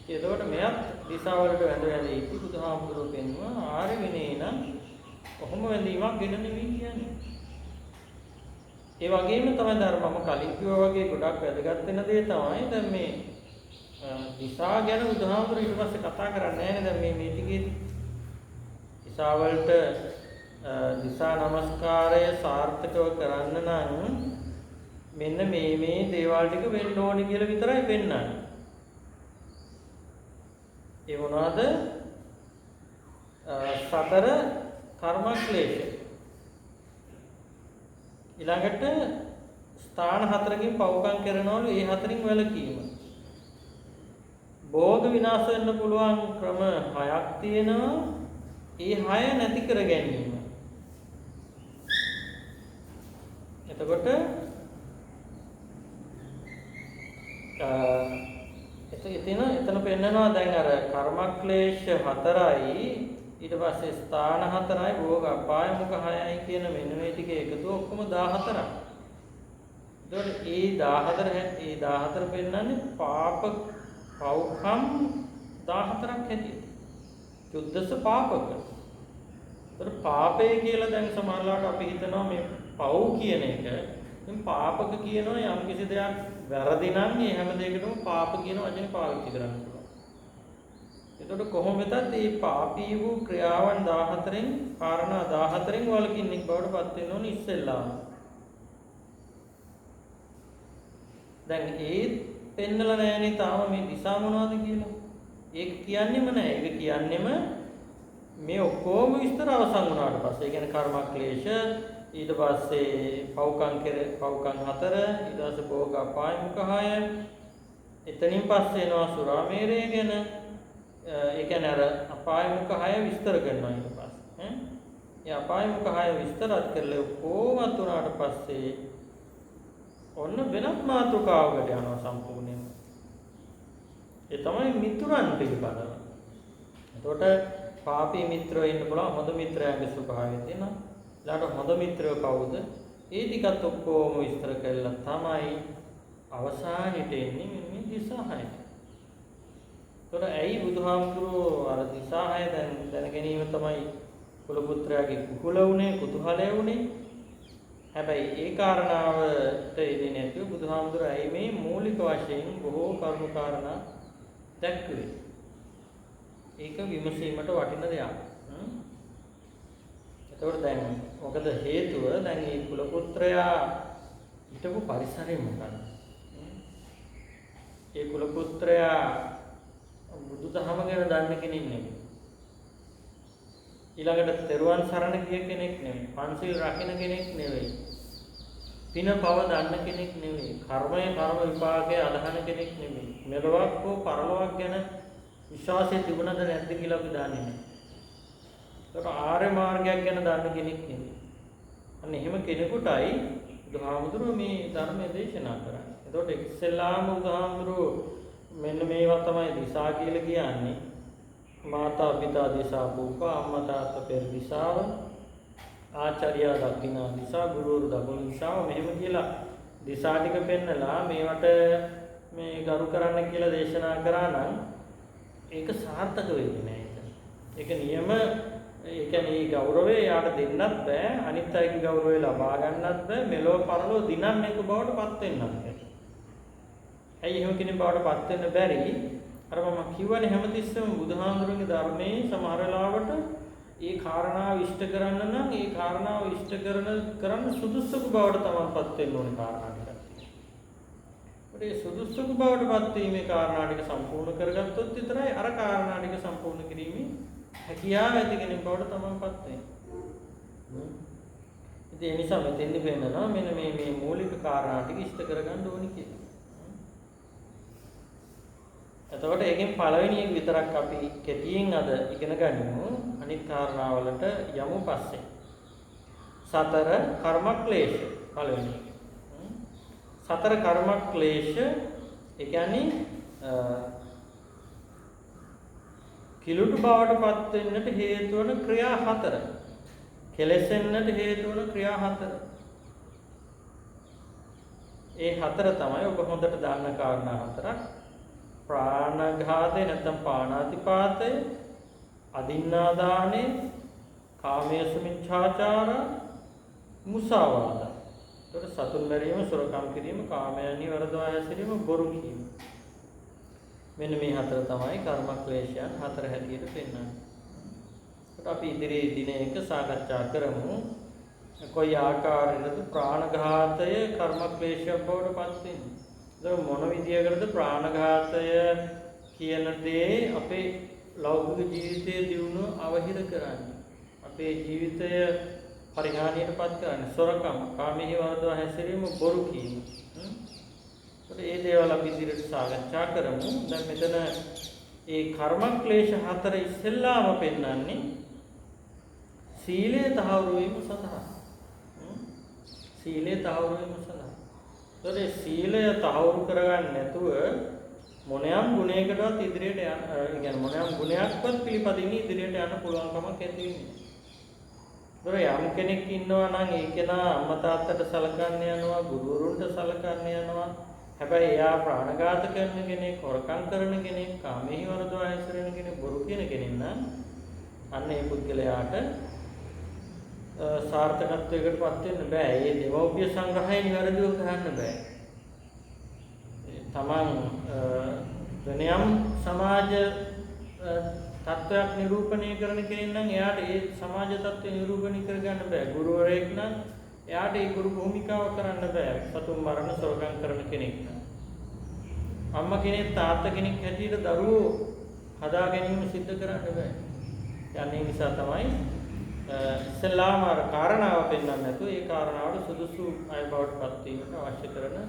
එතකොට මෙයත් දිසාවලට වැඳ ඉති බුදුහාමුදුරුවෝ පෙන්වුවා ආර්ය විනය නම් කොහොම වැඳීමක් ගෙන නෙවෙයි කියන්නේ. ඒ වගේම තමයි ධර්මම කලින් කිව්වා වගේ ගොඩක් වැදගත් වෙන දේ තමයි දැන් මේ දිසා ගැන බුදුහාමුදුරුවෝ ඊට පස්සේ කතා කරන්නේ නැහැ නේද මේ ටිකේදී. දිසා වලට දිසා නමස්කාරය සාර්ථකව කරන්න නම් මෙන්න මේ දේවල් ටික වෙන්න ඕනේ කියලා විතරයි පෙන්නන්නේ. ඒ මොනවාද? සතර කර්මක්ලේශ. ඊළඟට ස්ථාන හතරකින් පවකම් කරනවලු ඒ හතරින් වැළකීම. භෝග විනාශ වෙන්න පුළුවන් ක්‍රම 6ක් තියෙනවා. ඒ 6 නැති කර ගැනීම. එතකොට එතන පෙන්නනවා දැන් අර කර්මක්ලේශ 4යි ඊට පස්සේ ස්ථාන 4යි භෝග අපාය මුඛ 6යි කියන මෙන්න මේ ටික එකතු ඔක්කොම 14ක්. ඒතකොට ඒ 14 පෙන්නන්නේ පව්කම් 14ක් හැටියට. චුද්දස පාපක. ඒතර පාපය කියලා දැන් සමහරවිට අපි හිතනවා මේ පව් කියන එක. දැන් පාපක කියනවා යම් කිසි දෙයක් වැරදි නම් මේ හැම දෙයකටම පාප කියන වචනේ පාවිච්චි කරන්න පුළුවන්. එතකොට කොහොම වෙතත් මේ පාපී වූ ක්‍රියාවන් 14න් කාරණා 14න් වලකින්ෙක් බවට පත් වෙන්න ඕනේ ඉස්සෙල්ලා. දැන් ඒ පෙන්නලා නැහැනේ තාම මේ දිසා මොනවද කියලා. ඒක කියන්නෙම නැහැ. ඒක කියන්නෙම මේ ඔක්කොම විස්තර අවසන් වුණාට පස්සේ. ඒ කියන්නේ කර්මක්ලේශ ඊට පස්සේ පව්කම් 4 ඊට පස්සේ භෝග අපාය මුඛ 6 එතනින් පස්සේ එනවා සුරාමේරය ගැන ඒ කියන්නේ අර අපාය මුඛ 6 විස්තර කරනවා ඊට පස්සේ ඒ අපාය මුඛ 6 විස්තරත් කරලා කොහොමද උනාට පස්සේ ඔන්න වෙනත් මාතෘකාවකට යනවා සම්පූර්ණයෙන්ම. ඒ තමයි මිතුරන් පිළිබඳව. එතකොට පාපී මිත්‍රයෝ ඉන්න පුළුවන් හොඳ මිත්‍රයන්ගේ ස්වභාවය තියෙනවා. ඊළඟට හොඳ මිත්‍රයෝ කවුද? ඒ ටිකත් ඔක්කොම විස්තර කරලා තමයි අවසානෙට එන්නේ මේ දිසාහය. එතකොට ඇයි බුදුහාමුදුරුවෝ අර දිසාහය දැන ගැනීම තමයි කුල පුත්‍රයාගේ කුකුල උනේ කුතුහලය උනේ. හැබැයි ඒ කාරණාවට එන්නේ නැතුව බුදුහාමුදුරුවෝ ඇයි මේ මූලික වශයෙන් බොහෝ කරුණු කාරණා දැක්ුවේ. ඒක විමසීමට වටින දෙයක්. එතකොට දැන් මොකද හේතුව? දැන් මේ කුල පුත්‍රයා හිටපු පරිසරය මොකක්ද? ඒ කුල පුත්‍රයා බුදුදහම ගැන දන්න කෙනෙක් නෙමෙයි. ඊළඟට තෙරුවන් සරණ ගිය කෙනෙක් නෙමෙයි. පන්සිල් රකින්න කෙනෙක් නෙමෙයි. පින පව දන්න කෙනෙක් නෙමෙයි. කර්ම විපාකය අදහන කෙනෙක් නෙමෙයි. මෙලොවක් හෝ පරලොවක් ගැන විශ්වාසය තිබුණද නැද්ද කියලා අපි දන්නේ නැහැ. ඒක ආර්ය මාර්ගයක් ගැන දන්න කෙනෙක් නෙමෙයි. අන්න එහෙම කෙනෙකුටයි බුදුහාමුදුරුවෝ මේ ධර්මය දේශනා කරන්නේ. එතකොට ඉස්සෙල්ලාම බුදුහාමුදුරුවෝ මෙන්න මේවා තමයි දිසා කියලා කියන්නේ. මාතා පිතා දිසා භූප අම්මා තාත්තා පෙර දිසාව ආචාර්ය දක්ිනා දිසා ගුරුවරු දකුණු දිසාව මෙහෙම කියලා දිසා ටික පෙන්නලා මේවට මේ ගරු කරන්න කියලා දේශනා කරා නම් ඒක සාර්ථක වෙන්නේ නැහැ. ඒක නියම ඒ කියන්නේ මේ ගෞරවය යාට දෙන්නත් බෑ, අනිත් අයගේ ගෞරවය ලබා ගන්නත් බෑ, මෙලොව පරලොව දිනන්නේ එක බවට පත් වෙන්නත් බෑ. ඇයි එහෙම කෙනෙක් බවට පත් වෙන්න බැරි? අර මම කියවනේ හැමතිස්සෙම බුදුහාමුදුරන්ගේ ධර්මයේ සමහර වෙලාවට ඒ කාරණාව ඉෂ්ට කරන්න නම් ඒ කාරණාව ඉෂ්ට කරන්න සුදුසුකු බවට තමන්පත් වෙන්න ඕනේ කාරණා ටික. ඒ සුදුසුකු බවට පත් වීමේ කාරණා ටික සම්පූර්ණ කරගත්තොත් විතරයි අර කාරණා ටික සම්පූර්ණ කිරීමේ හැකියාව ඇති කෙනෙක් බවට තමන්පත් වෙන්නේ. ඉතින් ඒ නිසා මෙතෙන්දි වෙනවා මෙන්න මේ මූලික කාරණා ටික ඉෂ්ට කරගන්න ඕනේ කියලා. එතකොට ඒකෙන් පළවෙනි එක විතරක් අපි කෙටියෙන් අද ඉගෙන ගනිමු. අනිත් කාරණාවලට යමු පස්සේ. සතර කර්ම ක්ලේශ පළවෙනි එක. සතර කර්ම ක්ලේශ ඒ කියන්නේ කිලුට බවට පත් වෙන්නට හේතු වන ක්‍රියා හතර. කෙලෙසෙන්නට හේතු වන ක්‍රියා හතර. ඒ හතර තමයි ඔබ හොඳට දන්න කාරණා හතරක්. ප්‍රාණඝාතය නැත්නම් පාණාතිපාතය, අදින්නාදානය, කාමයේ මිච්ඡාචාර, මුසාවාද. ඒතකොට සතුන් මැරීම, සොරකම් කිරීම, කාමයන්හි වරදවා හැසිරීම, බොරු කීම. මෙන්න මේ හතර තමයි කර්ම ක්ලේශයන් හතර හැටියට පෙන්වන්නේ. ඒකට අපි ඉදිරි දිනයක සාකච්ඡා කරමු. කොයි ආකාරයකද ප්‍රාණඝාතය කර්ම ක්ලේශයක් බවට පත් වෙන්නේ? ඒක මොන විදියකටද ප්‍රාණඝාතය කියන දේ අපේ ලෞකික ජීවිතයේ දියුණුව අවහිර කරන්නේ? අපේ ජීවිතය පරිහානියටපත් කරන්නේ සොරකම්, කාමයේ වරදවා හැසිරීම, බොරු කීම. ඒ දේවල් අපි ඉදිරියට සාකච්ඡා කරමු. දැන් මෙතන ඒ කර්ම ක්ලේශ හතර ඉස්සෙල්ලාම පෙන්වන්නේ සීලය තහවුරු වීම සඳහා. සීලය තහවුරු වීම සඳහා. ඒතකොට සීලය තහවුරු කරගන්න නැතුව මොනියම් ගුණයකටවත් ඉදිරියට යන්න, ඒ කියන්නේ මොනියම් ගුණයක්වත් පිළිපදින්න ඉදිරියට යන්න පුළුවන් කමක් ඇති වෙන්නේ. යම් කෙනෙක් ඉන්නවා නම් ඒ කෙනා අම්මා තාත්තට සලකන්න යනවා, ගුරුවරුන්ට සලකන්න යනවා. හැබැයි එයා ප්‍රාණඝාත කරන කෙනෙක්, හොරකම් කරන කෙනෙක්, කාමයේ වරදවා හැසිරෙන කෙනෙක්, බොරු කියන කෙනෙක් නම් අන්න ඒ පුද්ගලයාට සාර්ථකත්වයකටපත් වෙන්න බෑ. ඒ දෙමෝපිය සංග්‍රහය නිවැරදිව කරන්න බෑ. තමන් වෙනයම් සමාජ තත්ත්වයක් නිරූපණය කරන කෙනෙක් නම් එයාට ඒ සමාජ තත්ත්වය නිරූපණය කරගන්න බෑ. ගුරුවරයෙක් නම් එයාට ඒ ගුරු භූමිකාව කරන්න බෑ. සතුන් මරණ, සොරකම් කරන කෙනෙක් නම්. අම්මා කෙනෙක්, තාත්තා කෙනෙක් හැටියට දරුවෝ හදා ගැනීම සිද්ධ කරන්න බෑ. යන්නේ නිසා තමයි ඉස්ලාම අර කාරණාව පෙන්වන්න නැතුව ඒ කාරණාවට සුදුසු අය බවට පත් වීමට අවශ්‍ය කරන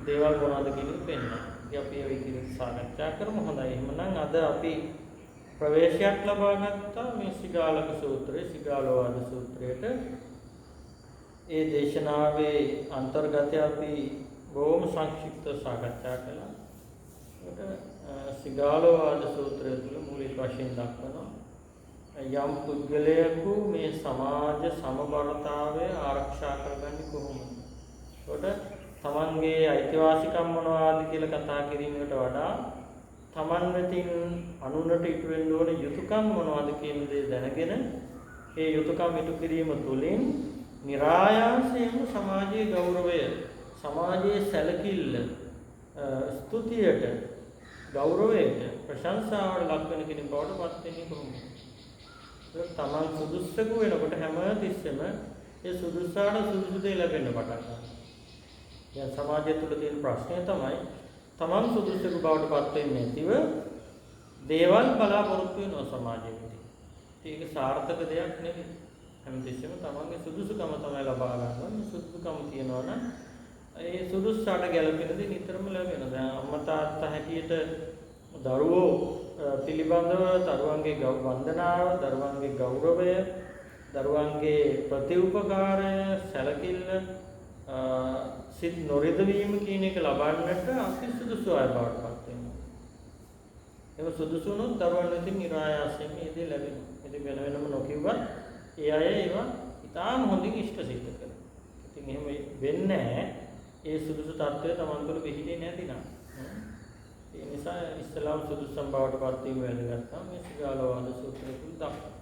දේවල් මොනවද කියන එක පෙන්වන්න. ඉතින් අපි ඒ විදිහට සාකච්ඡා කරමු. හොඳයි. එහෙනම් අද අපි ප්‍රවේශයක් ලබා ගත්තා මේ සිගාලක සූත්‍රයේ, සිගාලෝවාද සූත්‍රයට. ඒ දේශනාවේ අන්තර්ගතය අපි බොහොම සංක්ෂිප්ත සාකච්ඡා කළා. ඒකට සිගාලෝවාද සූත්‍රය තුළ මූලික වශයෙන් දක්වනවා යම් පුද්ගලයෙකු මේ සමාජ සමබරතාවය ආරක්ෂා කරගන්නේ කොහොමද? ඒකට තමන්ගේ අයිතිවාසිකම් මොනවාද කියලා කතා කිරීමකට වඩා තමන් වෙතින් අනුන්ට ඉටු වෙන්න ඕන යුතුයකම් මොනවාද කියන දේ දැනගෙන ඒ යුතුයකම් ඉටු කිරීම තුළින් નિરાයාසයෙන්ම සමාජයේ ගෞරවය, සමාජයේ සැලකිල්ල, ස්තුතියට, ගෞරවයට, ප්‍රශංසාවට ලක් වෙන කෙනෙක් බවට පත් වෙන්නේ කොහොමද? තමන් සුදුස්සෙකු වෙනකොට හැම තිස්සෙම ඒ සුදුස්සාට සුදුසු දේ ලැබෙන්න පටන් ගන්නවා. දැන් සමාජය තුළ තියෙන ප්‍රශ්නය තමයි තමන් සුදුස්සෙකු බවට පත් වෙන්නේ නැතිව දේවල් බලාපොරොත්තු වෙනවා සමාජයේදී. ඒක සාර්ථක දෙයක් නෙවෙයි. හැමතිස්සෙම තමන්ගේ සුදුසුකම තමයි ලබා ගන්නවා. මේ සුදුසුකම තියනවා නම් ඒ සුදුස්සාට ගැළපෙන දේ නිතරම ලැබෙනවා. දැන් අම්මා තාත්තා හැටියට දරුවෝ පිළිබඳව දරුවන්ගේ වන්දනාව, දරුවන්ගේ ගෞරවය, දරුවන්ගේ ප්‍රතිඋපකාරය, සැලකිල්ල, සිත් නොරිදවීම කියන එක ලබන්නට අපි සුදුසු අය බවට පත් වෙනවා. ඒක සුදුසුනොත් දරුවන් වෙතින් નિરાයාසයෙන් මේ දේ ලැබෙනවා. ඉතින් වෙන වෙනම නොකියුවත් ඒ අය ඒවා ඉතාම හොඳින් ඉෂ්ට සිද්ධ කරනවා. ඉතින් එහෙම වෙන්නේ නැහැ. ඒ සුදුසු තත්ත්වය Taman තුළ පිළිහිදී නැතිනම්. ඒ නිසා ඉස්ලාම් සුදුසුම් බවට පත් වීම වැදගත්. මේ සිගාලවාද සූත්‍රය තුල දක්වනවා.